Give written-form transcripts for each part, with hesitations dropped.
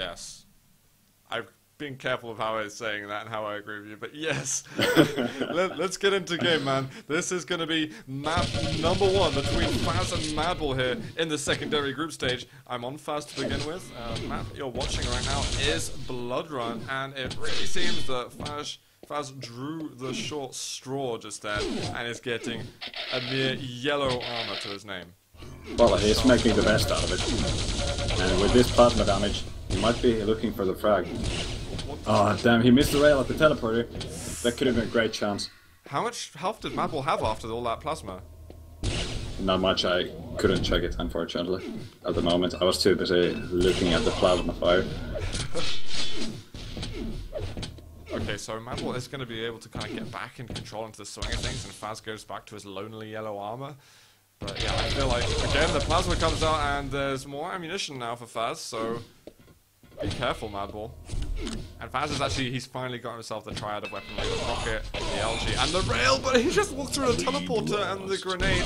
Yes. I've been careful of how I was saying that and how I agree with you, but yes. Let's get into game, man. This is going to be map number 1 between Fazz and Madball here in the secondary group stage. I'm on Fazz to begin with. Map you're watching right now is Blood Run, and it really seems that Fazz drew the short straw just there and is getting a mere yellow armor to his name. Well, he's making the best out of it. And with this plasma damage, he might be looking for the frag. Oh, damn, he missed the rail at the teleporter. That could have been a great chance. How much health did Madball have after all that plasma? Not much, I couldn't check it, unfortunately. At the moment, I was too busy looking at the plasma fire. Okay, so Madball is going to be able to kind of get back in control into the swing of things, and Fazz goes back to his lonely yellow armor. But yeah, I feel like, again, the plasma comes out, and there's more ammunition now for Fazz, so be careful, Madball. And Fazz is actually, he's finally got himself the triad of weapon, like the rocket, the LG, and the rail, but he just walked through the teleporter and the grenade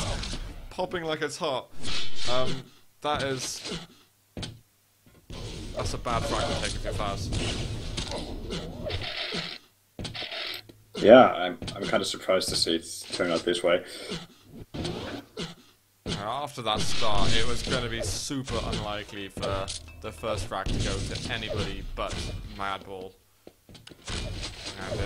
popping like it's hot. That's a bad frag to take if you're Fazz. Yeah, I'm kind of surprised to see it turn out this way. After that start, it was going to be super unlikely for the first frag to go to anybody but Madball. And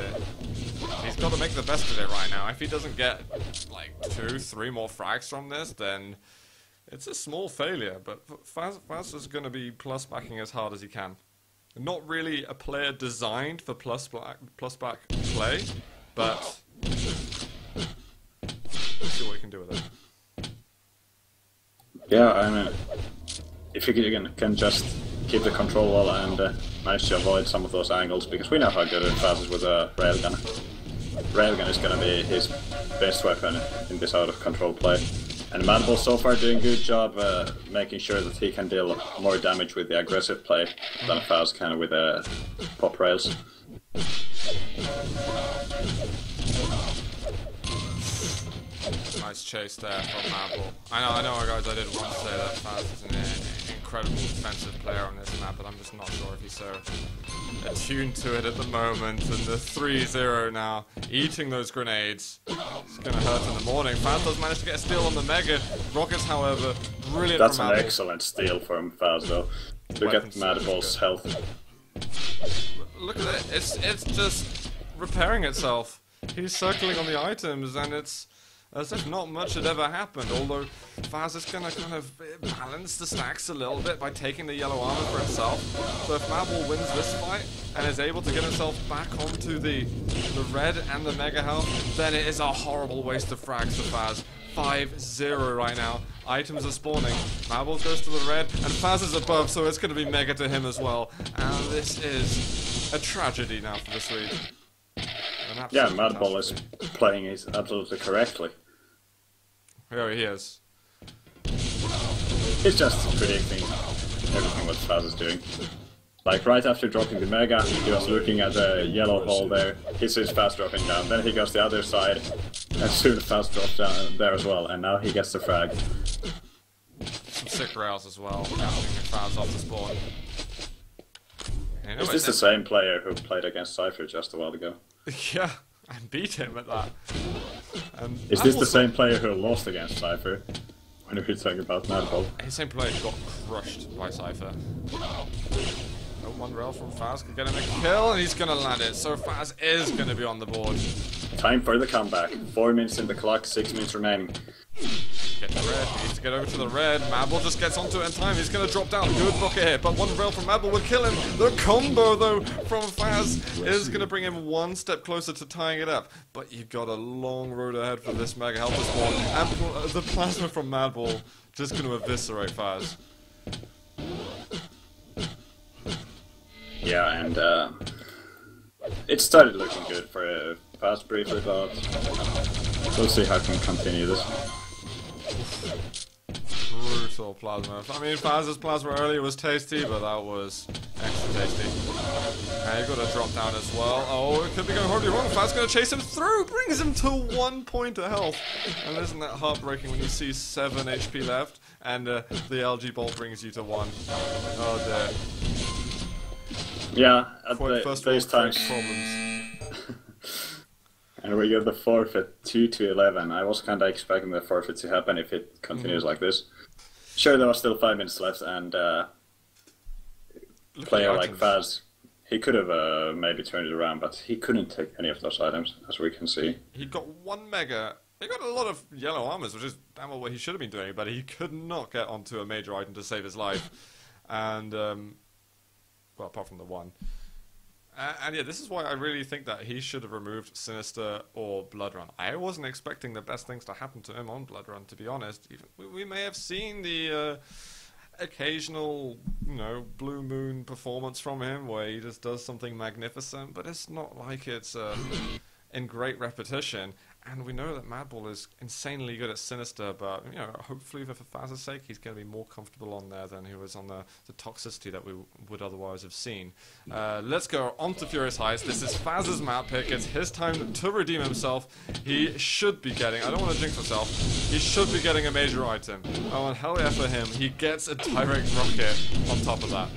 he's got to make the best of it right now. If he doesn't get like 2-3 more frags from this, then it's a small failure. But Fazz is going to be plus backing as hard as he can. Not really a player designed for plus back play, but let's see what he can do with it. Yeah, I mean, if you can just keep the control well and manage to avoid some of those angles, because we know how good Fazz is with a railgun. Railgun is going to be his best weapon in this out-of-control play. And Madball so far doing a good job making sure that he can deal more damage with the aggressive play than Fazz can with pop rails. Nice chase there from Madball. I know, guys, I did want to say that Fazz is an incredible defensive player on this map, but I'm just not sure if he's so attuned to it at the moment. And the 3-0 now, eating those grenades. It's going to hurt in the morning. Fazz does manage to get a steal on the Mega. Rockets, however, brilliant. That's from an Madball. excellent steal from Fazz, though. Look at Madball's health. Look at it. It's just repairing itself. He's circling on the items, and it's as if not much had ever happened, although Fazz is going to kind of balance the stacks a little bit by taking the yellow armor for himself. So if Madball wins this fight and is able to get himself back onto the red and the mega health, then it is a horrible waste of frags for Fazz. 5-0 right now. Items are spawning. Madball goes to the red, and Fazz is above, so it's going to be mega to him as well. And this is a tragedy now for the Swede. Yeah, Madball is playing it absolutely correctly. Here he is. He's just predicting everything what Fazz is doing. Like right after dropping the Mega, he was looking at the yellow hole there. He sees Fazz dropping down. Then he goes the other side, and soon Fazz drops down there as well. And now he gets the frag. Some sick rails as well, catching Fazz off the spawn. Is this the same player who played against Cypher just a while ago? Yeah, I beat him at that. Is this the same player who lost against Cypher? When we're talking about Madball. The same player who got crushed by Cypher. No one rail from Fazz can get him a kill, and he's gonna land it. So Fazz is gonna be on the board. Time for the comeback. 4 minutes in the clock, 6 minutes remaining. Get the red, he needs to get over to the red. Madball just gets onto it in time. He's going to drop down. Good rocket hit, but one rail from Madball will kill him. The combo, though, from Fazz is going to bring him one step closer to tying it up. But you've got a long road ahead for this mega health spawn. And the plasma from Madball just going to eviscerate Fazz. Yeah, and it started looking good for Fazz briefly, but we'll see how can continue this. Brutal plasma. I mean, Fazz's plasma earlier was tasty, but that was extra tasty. Okay, got a drop down as well. Oh, it could be going horribly wrong. Fazz going to chase him through, brings him to 1 point of health. And isn't that heartbreaking when you see 7 HP left, and the LG bolt brings you to 1? Oh dear. Yeah, at First these world times. problems. And we get the forfeit 2-11. I was kind of expecting the forfeit to happen if it continues like this. Sure, there was still 5 minutes left, and player like Fazz, he could have maybe turned it around, but he couldn't take any of those items, as we can see. He got 1 mega. He got a lot of yellow armors, which is damn well what he should have been doing, but he could not get onto a major item to save his life. And, well, apart from the one. And yeah, this is why I really think that he should have removed Sinister or Blood Run. I wasn't expecting the best things to happen to him on Blood Run, to be honest. Even, we may have seen the occasional, you know, Blue Moon performance from him where he just does something magnificent, but it's not like it's in great repetition. And we know that Madball is insanely good at Sinister, but, you know, hopefully for Fazz's sake, he's going to be more comfortable on there than he was on the toxicity that we would otherwise have seen. Let's go on to Furious Heights. This is Fazz's map pick. It's his time to redeem himself. He should be getting, I don't want to jinx myself, he should be getting a major item. Oh, and hell yeah for him. He gets a direct rocket on top of that.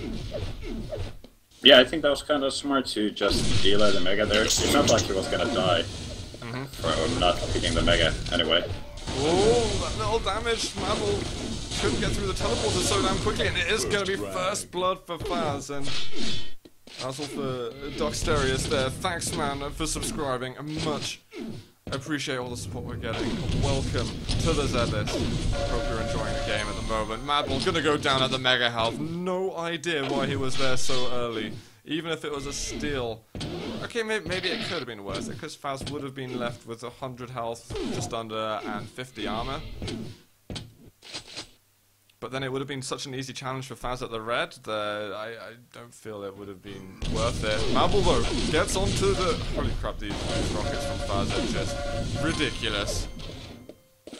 Yeah, I think that was kind of smart to just deal out the mega there. It's not like he was going to die. For not picking the mega, anyway. Oh, that little damage. Madball couldn't get through the teleporter so damn quickly, and it is going to be first blood for Fazz. And that's all for Doxterius there. Thanks, man, for subscribing. I much appreciate all the support we're getting. Welcome to the Z-List. Hope you're enjoying the game at the moment. Madball's going to go down at the mega health. No idea why he was there so early. Even if it was a steal. Okay, maybe it could have been worse, because Fazz would have been left with 100 health, just under, and 50 armor. But then it would have been such an easy challenge for Fazz at the red that I don't feel it would have been worth it. Madball, though, gets onto the... Holy crap, these rockets from Fazz are just ridiculous.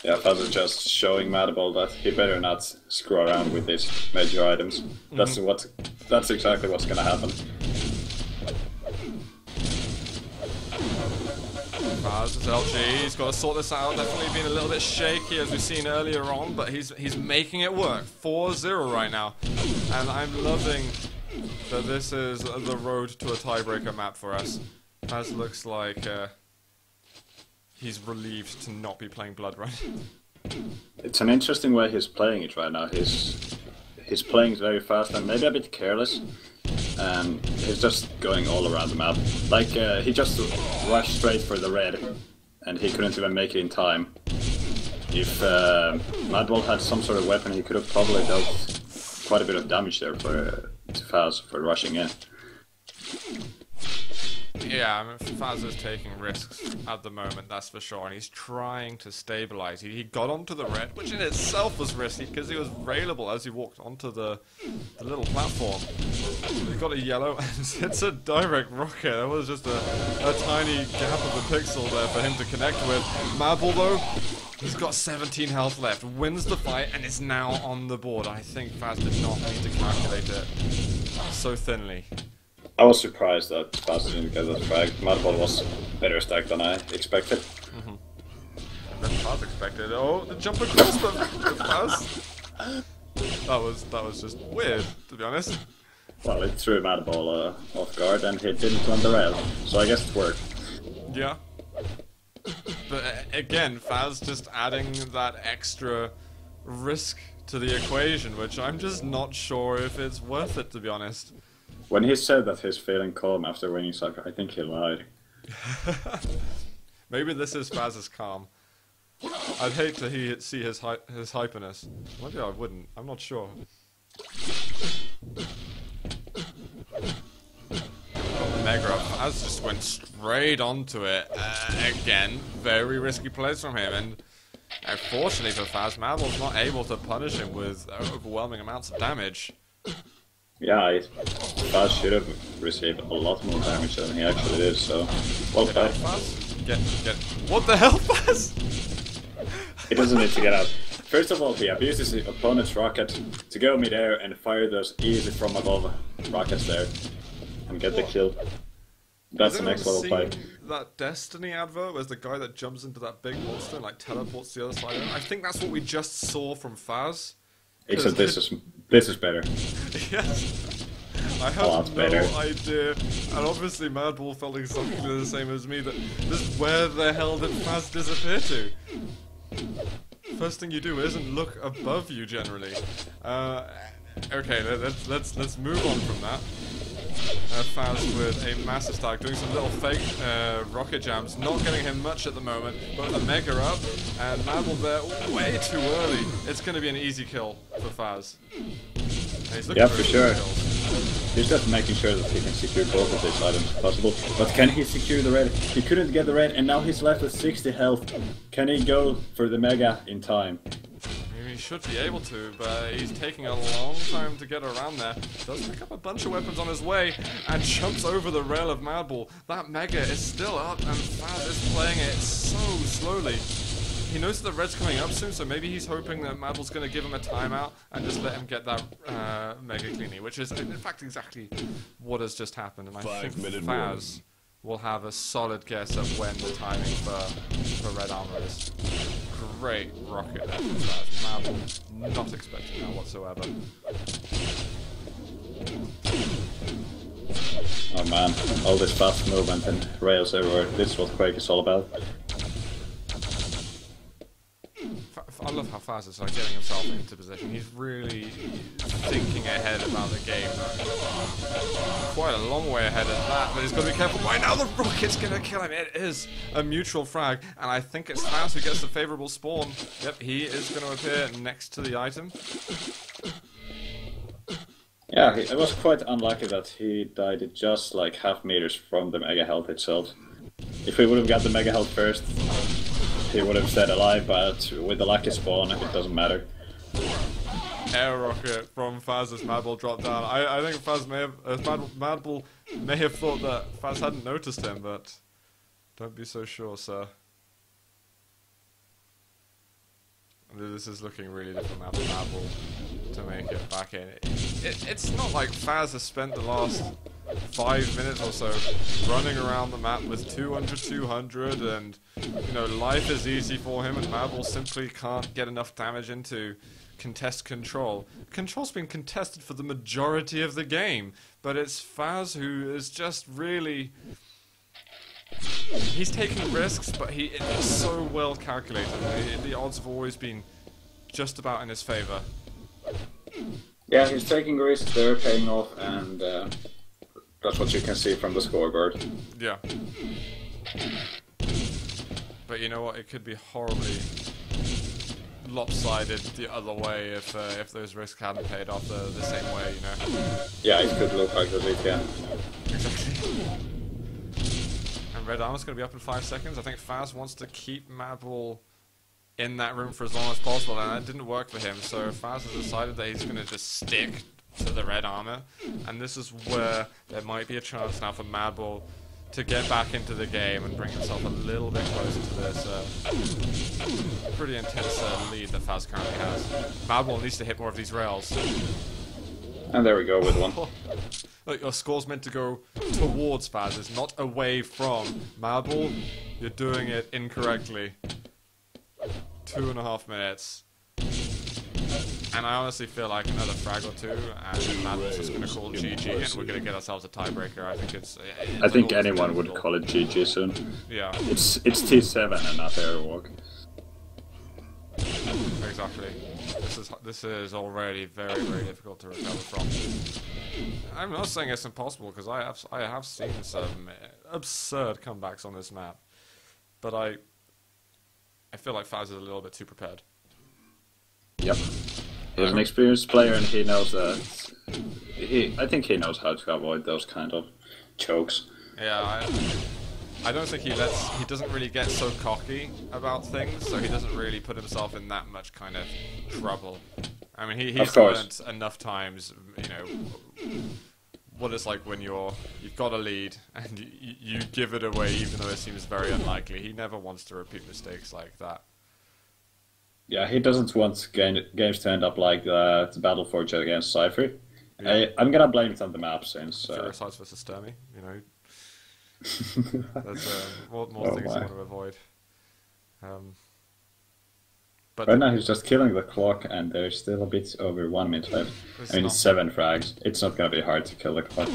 Yeah, Fazz is just showing Madball that he better not screw around with these major items. That's exactly what's gonna happen. Fazz, LG, he's got to sort this out. Definitely been a little bit shaky as we've seen earlier on, but he's making it work. 4-0 right now, and I'm loving that this is the road to a tiebreaker map for us. Fazz looks like he's relieved to not be playing Blood Run. It's an interesting way he's playing it right now. He's playing very fast and maybe a bit careless. And he's just going all around the map. Like, he just rushed straight for the red, and he couldn't even make it in time. If Madball had some sort of weapon, he could have probably dealt quite a bit of damage there to Fazz for rushing in. Yeah, I mean, Fazz is taking risks at the moment, that's for sure, and he's trying to stabilize. He got onto the red, which in itself was risky because he was available as he walked onto the little platform. He got a yellow, and it's a direct rocket. That was just a tiny gap of a pixel there for him to connect with. Madball, though, he's got 17 health left, wins the fight, and is now on the board. I think Fazz did not need to calculate it so thinly. I was surprised that Fazz didn't get that frag. Madball was better stacked than I expected. Than Fazz expected. Oh, the jump across the Fazz. That was just weird, to be honest. Well, it threw Madball off guard, and he didn't on the rail, so I guess it worked. Yeah. But again, Fazz just adding that extra risk to the equation, which I'm just not sure if it's worth it, to be honest. When he said that he's feeling calm after winning soccer, I think he lied. Maybe this is Fazz's calm. I'd hate to see his hyperness. Maybe I wouldn't. I'm not sure. Mega Fazz just went straight onto it. Again, very risky plays from him, and unfortunately for Fazz, Madball's not able to punish him with overwhelming amounts of damage. Yeah, Fazz should have received a lot more damage than he actually did, so... Well played. Get... What the hell, Fazz? He doesn't need to get out. First of all, he abuses his opponent's rocket to go mid-air and fire those easy from above rockets there and get the kill. That's the next level play. That Destiny advert was the guy that jumps into that big monster and like teleports to the other side. I think that's what we just saw from Fazz. Except this is better. Yes. I a lot have better. no idea, and obviously Madball felt exactly the same as me, that this where the hell did Fazz disappear to? First thing you do isn't look above you generally. Okay, let's move on from that. Fazz with a massive stack, doing some little fake rocket jams, not getting him much at the moment, but the Mega up, and Madball there way too early. It's going to be an easy kill for Fazz. Yeah, for sure. He's just making sure that he can secure both of these items if possible. But can he secure the red? He couldn't get the red, and now he's left with 60 health. Can he go for the Mega in time? He should be able to, but he's taking a long time to get around there. Does pick up a bunch of weapons on his way, and jumps over the rail of Madball. That Mega is still up, and Fazz is playing it so slowly. He knows that the red's coming up soon, so maybe he's hoping that Madball's going to give him a timeout and just let him get that Mega cleanly, which is in fact exactly what has just happened. And I think Fazz will have a solid guess of when the timing for red armor is. Great rocket there from Fazz. Madball not expecting that whatsoever. Oh man, all this fast movement and rails everywhere. This is what Quake is all about. I love how Fazz is like getting himself into position. He's really thinking ahead about the game. Quite a long way ahead at that, but he's got to be careful. Right now the rocket's going to kill him. It is a mutual frag, and I think it's Fazz who gets the favourable spawn. Yep, he is going to appear next to the item. Yeah, it was quite unlucky that he died just like half meters from the Mega Health itself. If he would have got the Mega Health first, he would have stayed alive, but with the lucky spawn, it doesn't matter. Air rocket from Fazz as Madball dropped down. I think Fazz may have, Madball may have thought that Fazz hadn't noticed him, but don't be so sure, sir. This is looking really different now for Madball to make it back in. It's not like Fazz has spent the last 5 minutes or so running around the map with 200 and you know, life is easy for him, and Madball simply can't get enough damage into contest control. Control's been contested for the majority of the game, but it's Fazz who is just really... He's taking risks, but it's so well calculated. The odds have always been just about in his favour. Yeah, he's taking risks, they're paying off, and that's what you can see from the scoreboard. Yeah. But you know what? It could be horribly lopsided the other way if those risks hadn't paid off the same way, you know? Yeah, it could look like the weekend. Exactly. And red armor's going to be up in 5 seconds. I think Fazz wants to keep Madball in that room for as long as possible, and that didn't work for him, so Fazz has decided that he's going to just stick to the red armor, and this is where there might be a chance now for Madball to get back into the game and bring himself a little bit closer to this pretty intense lead that Fazz currently has. Madball needs to hit more of these rails. And there we go with one. Look, your score's meant to go towards Fazz, it's not away from. Madball, you're doing it incorrectly. 2.5 minutes. And I honestly feel like another frag or two, and Madball's just going to call GG, and we're going to get ourselves a tiebreaker. I think it's I think anyone would call it GG soon. Yeah. It's T7 and not Airwalk. Exactly. This is already very, very difficult to recover from. I'm not saying it's impossible, because I have seen some absurd comebacks on this map, but I feel like Fazz is a little bit too prepared. Yep. He's an experienced player, and he knows that. I think he knows how to avoid those kind of chokes. Yeah, I don't think he doesn't really get so cocky about things, so he doesn't really put himself in that much kind of trouble. I mean, he's learned enough times, you know, what it's like when you've got a lead and you give it away, even though it seems very unlikely. He never wants to repeat mistakes like that. Yeah, he doesn't want games to end up like the Battle Forge against Cypher. Yeah. I'm gonna blame it on the map since... Furicides versus Sturmy, you know. There's more things you want to avoid. But But right now he's just killing the clock, and there's still a bit over 1 minute left. I mean, it's 7 frags. It's not gonna be hard to kill the clock.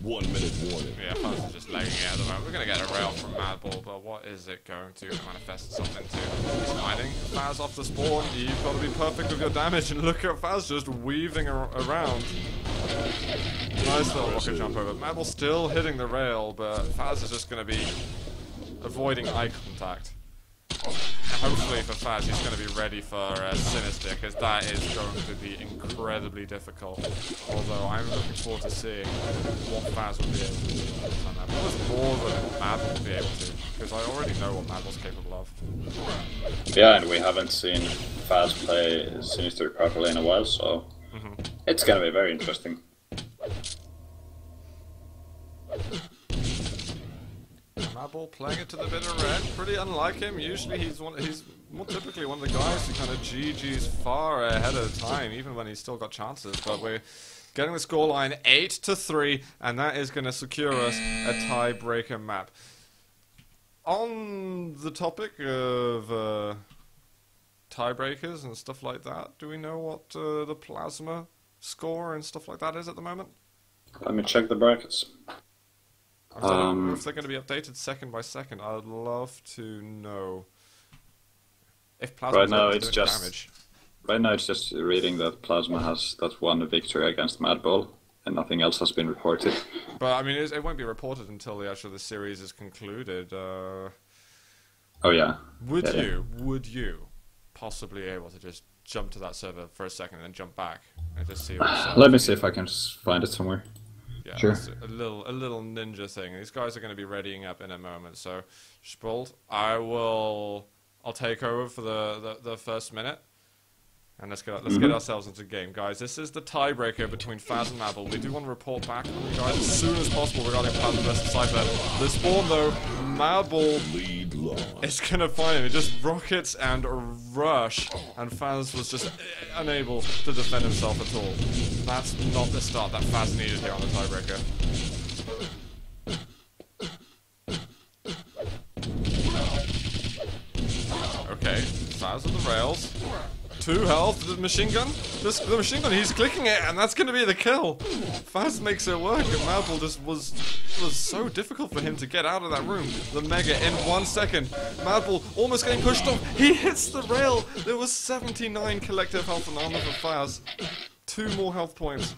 1 minute warning. yeah, Fazz is just legging it at the moment. We're gonna get a rail from Madball, but what is it going to manifest itself into? He's mining Fazz off the spawn. You've got to be perfect with your damage, and look at Fazz just weaving around. Nice little rocket jump over. Madball still hitting the rail, but Fazz is just gonna be avoiding eye contact. Hopefully for Fazz, he's going to be ready for Sinister, because that is going to be incredibly difficult. Although I'm looking forward to seeing what Fazz will be able to do on that. That was more than Madball will be able to, because I already know what Madball's capable of. Yeah, and we haven't seen Fazz play Sinister properly in a while, so it's gonna be very interesting. Madball playing it to the bitter end, pretty unlike him. Usually he's more typically one of the guys who kind of GG's far ahead of time, even when he's still got chances. But we're getting the scoreline 8-3, and that is going to secure us a tiebreaker map. On the topic of tiebreakers and stuff like that, do we know what the plasma score and stuff like that is at the moment? Let me check the brackets. I don't know if they're going to be updated second by second. I'd love to know if Plasma right now it's just damage. Right now it's just reading that Plasma has that one victory against Madball, and nothing else has been reported. But I mean, it won't be reported until the series is concluded. Oh yeah. Would you possibly able to just jump to that server for a second and then jump back and just see what's Let me see if I can find it somewhere. Yeah, sure. A little ninja thing. These guys are going to be readying up in a moment. So, Spult, I'll take over for the first minute, and let's get ourselves into the game, guys. This is the tiebreaker between Fazz and Madball. We do want to report back on you guys as soon as possible regarding Plasma versus Cypher. The spawn though, Madball is going to find him. It just rockets and rush, and Fazz was just unable to defend himself at all. That's not the start that Fazz needed here on the tiebreaker. Okay, Fazz on the rails. 2 health, the machine gun. The machine gun, he's clicking it, and that's going to be the kill. Fazz makes it work, and Madball just was so difficult for him to get out of that room. The Mega in 1 second. Madball almost getting pushed off. He hits the rail. There was 79 collective health and armor for Fazz. 2 more health points.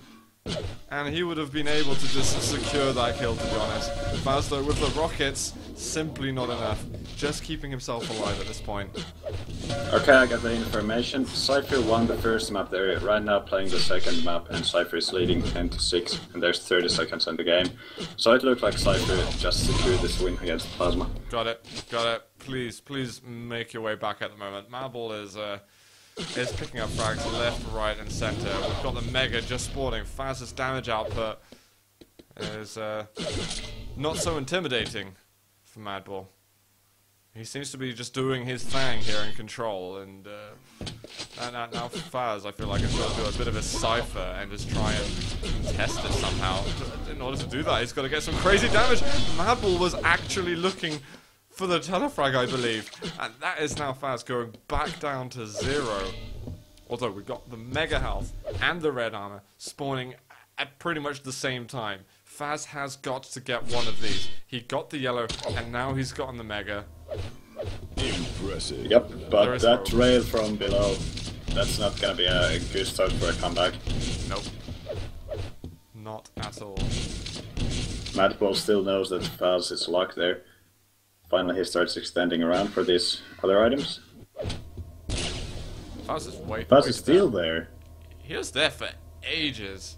And he would have been able to just secure that kill, to be honest. Fazz, though, with the rockets, simply not enough. Just keeping himself alive at this point. Okay, I got the information. Cypher won the first map. They're right now playing the second map, and Cypher is leading 10-6, and there's 30 seconds in the game. So it looked like Cypher just secured this win against Plasma. Got it. Please make your way back at the moment. Madball is picking up frags left, right, and center. We've got the Mega just spawning. Fazz's damage output is not so intimidating for Madball. He seems to be just doing his thing here in control, and now Fazz, I feel like, is going to do a bit of a cipher and just try and test it somehow. In order to do that, he's got to get some crazy damage. Madball was actually looking for the telefrag, I believe, and that is now Fazz going back down to 0. Although we've got the Mega health and the red armor spawning at pretty much the same time. Fazz has got to get one of these. He got the yellow, and now he's gotten the Mega. Impressive. Yep, but that rail from below, that's not gonna be a good start for a comeback. Nope. Not at all. Madball still knows that Fazz is locked there. Finally he starts extending around for these other items. Fazz is Fazz is still there. He was there for ages.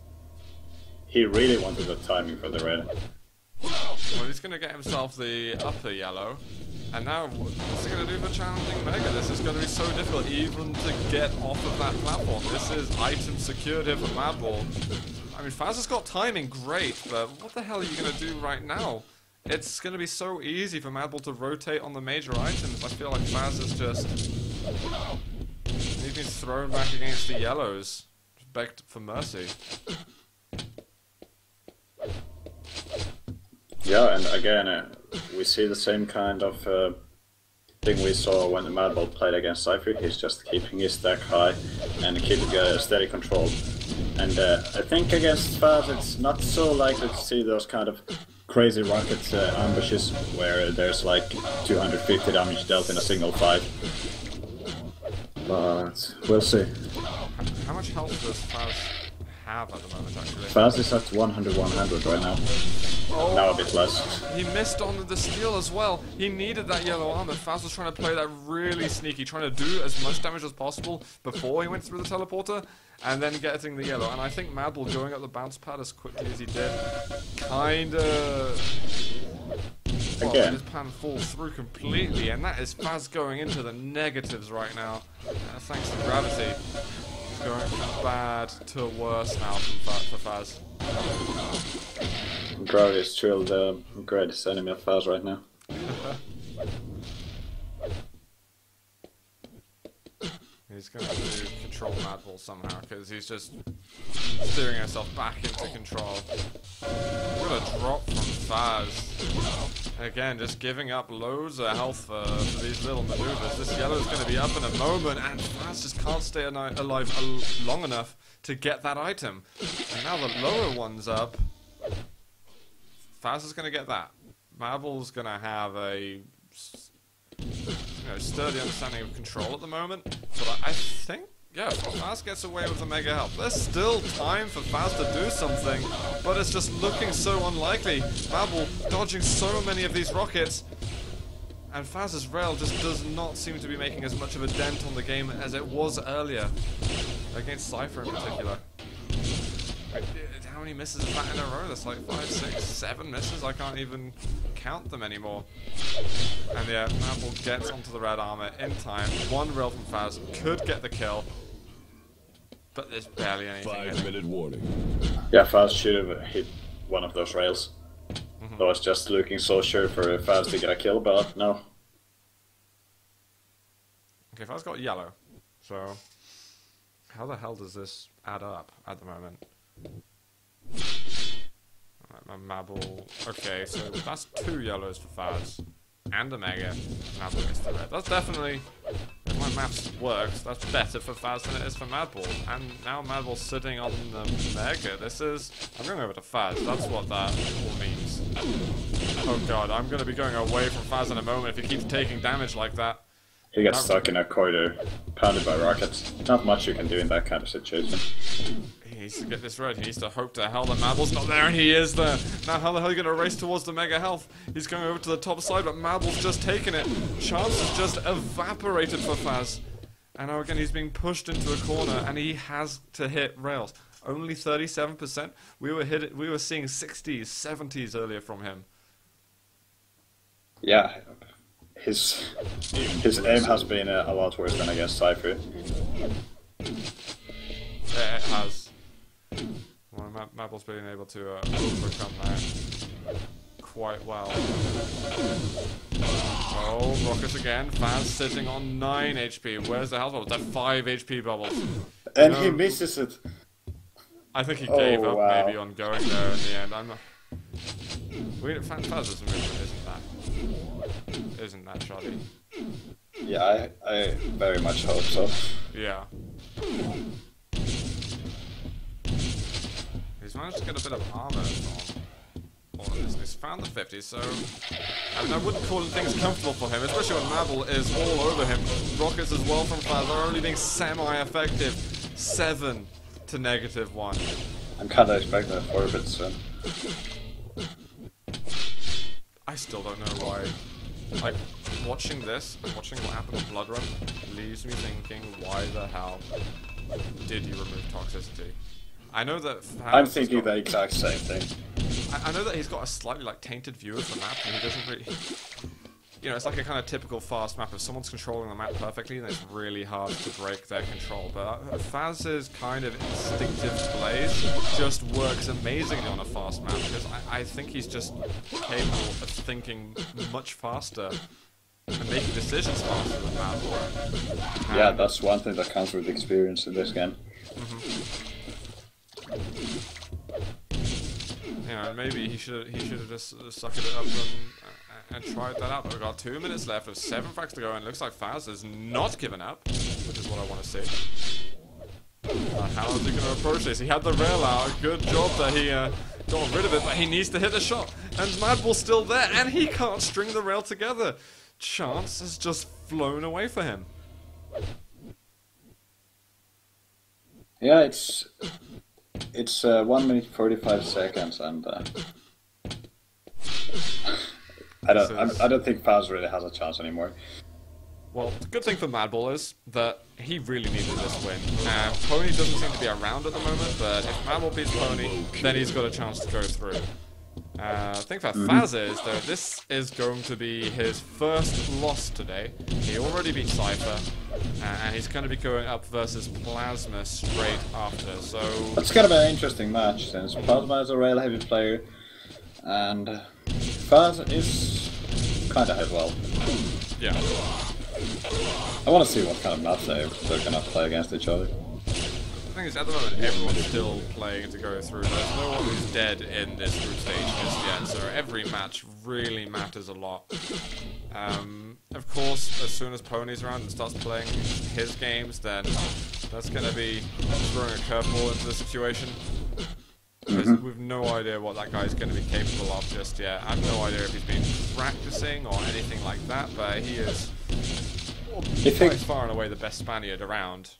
He really wanted the timing for the red. Well, he's going to get himself the upper yellow. And now, what's he going to do for challenging Mega? This is going to be so difficult even to get off of that platform. This is item secured here for Madball. I mean, Fazz has got timing, great, but what the hell are you going to do right now? It's going to be so easy for Madball to rotate on the major items. I feel like Fazz is just... he's been thrown back against the yellows. Begged for mercy. Yeah, and again, we see the same kind of thing we saw when the Madball played against Cypher. He's just keeping his stack high and keeping a steady control. And I think against Fazz it's not so likely to see those kind of crazy rocket ambushes where there's like 250 damage dealt in a single fight. But we'll see. How much health does Fazz have at the moment, actually? Fazz is at 100 right now. Oh, Now a bit less. he missed on the steal as well. He needed that yellow armor. Fazz was trying to play that really sneaky, trying to do as much damage as possible before he went through the teleporter, and then getting the yellow. And I think Madball going up the bounce pad as quickly as he did, kinda... Well, Again. his plan falls through completely, and that is Fazz going into the negatives right now. Thanks to gravity. It's going from bad to worse now for Fazz. Gravity is still the greatest enemy of Fazz right now. He's going to control Madball somehow, because he's just steering himself back into control. What a drop from Fazz. Again, just giving up loads of health for these little maneuvers. This yellow's going to be up in a moment, and Fazz just can't stay alive long enough to get that item. And now the lower one's up. Fazz is going to get that. Madball's going to have a sturdy understanding of control at the moment, but I think, yeah, Fazz gets away with the mega health. There's still time for Fazz to do something, but it's just looking so unlikely. Madball dodging so many of these rockets, and Fazz's rail just does not seem to be making as much of a dent on the game as it was earlier, against Cypher in particular. How many misses is that in a row? That's like 5, 6, 7 misses. I can't even count them anymore. And yeah, Madball gets onto the red armor in time. One rail from Fazz could get the kill, but there's barely anything. 5-minute warning. Yeah, Fazz should have hit one of those rails. I was just looking so sure for Fazz to get a kill, but no. Okay, Fazz got yellow. So how the hell does this add up at the moment? Madball. Okay, so that's 2 yellows for Fazz and a mega. Madball gets the red. That's definitely, if my maths works, that's better for Fazz than it is for Madball. And now Madball's sitting on the mega. This is, I'm going over to Fazz. That's what that all means. Oh god, I'm going to be going away from Fazz in a moment if he keeps taking damage like that. He gets stuck in a corridor, pounded by rockets. Not much you can do in that kind of situation. He needs to get this red. He needs to hope to hell that Madball's not there, and he is there. Now, how the hell are you going to race towards the mega health? He's going over to the top side, but Madball's just taken it. Chance has just evaporated for Fazz. And now again, he's being pushed into a corner, and he has to hit rails. Only 37%. We were seeing 60s, 70s earlier from him. Yeah. His aim has been a lot worse than against Cypher. Yeah, it has. Well, Madball's been able to overcome that quite well. Oh, rockets again. Fazz sitting on 9 HP. Where's the health bubbles? They're 5 HP bubbles. And he misses it. I think he gave up wow. maybe on going there in the end. Fazz's movement isn't that shoddy. Yeah, I very much hope so. Yeah. He's managed to get a bit of armor on all of this. He's found the 50, so I mean, I wouldn't call things comfortable for him, especially when Madball is all over him. Rockets as well from Fazz are only being semi-effective. 7 to -1. I'm kinda expecting a forfeit soon. I still don't know why. Like, watching this and watching what happened on Blood Run leaves me thinking, why the hell did you remove toxicity? I know that I'm thinking the exact same thing. I know that he's got a slightly like tainted view of the map, and he doesn't really. You know, it's like a kind of typical fast map. If someone's controlling the map perfectly, then it's really hard to break their control. But Fazz's kind of instinctive plays just works amazingly on a fast map, because I think he's just capable of thinking much faster and making decisions faster than Madball. Yeah, that's one thing that comes with experience in this game. You know, maybe he should have just sucked it up and tried that out. But we've got 2 minutes left with 7 frags to go, and it looks like Fazz has not given up, which is what I want to see. How is he going to approach this? He had the rail out. Good job that he got rid of it, but he needs to hit the shot. And Madball's still there, and he can't string the rail together. Chance has just flown away for him. Yeah, it's 1 minute 45 seconds, and I don't think Fazz really has a chance anymore. Well, the good thing for Madball is that he really needed this win. Pony doesn't seem to be around at the moment, but if Madball beats Pony, then he's got a chance to go through. The thing for Fazz is, though, this is going to be his first loss today. He already beat Cypher, and he's going to be going up versus Plasma straight after, so... It's going to be an interesting match, since Plasma is a rail heavy player, and Fazz is kind of as well. Yeah. I want to see what kind of match they're going to play against each other. The thing is, at the moment, everyone's still playing to go through. There's no one who's dead in this group stage just yet, so every match really matters a lot. Of course, as soon as Pony's around and starts playing his games, then that's going to be throwing a curveball into the situation. Because we've no idea what that guy's going to be capable of just yet. I have no idea if he's been practicing or anything like that, but he is by far and away the best Spaniard around.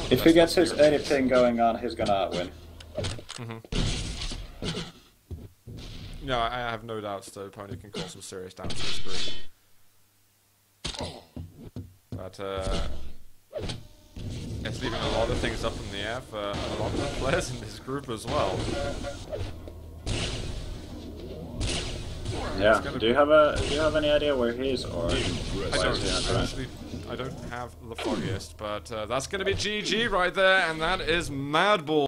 If he gets his editing going on, he's gonna win. No, I have no doubts that Pony can cause some serious damage to this group. But it's leaving a lot of things up in the air for a lot of the players in this group as well. Yeah. Do you have any idea where he is, or? I don't have the foggiest, but that's going to be GG right there, and that is Madball.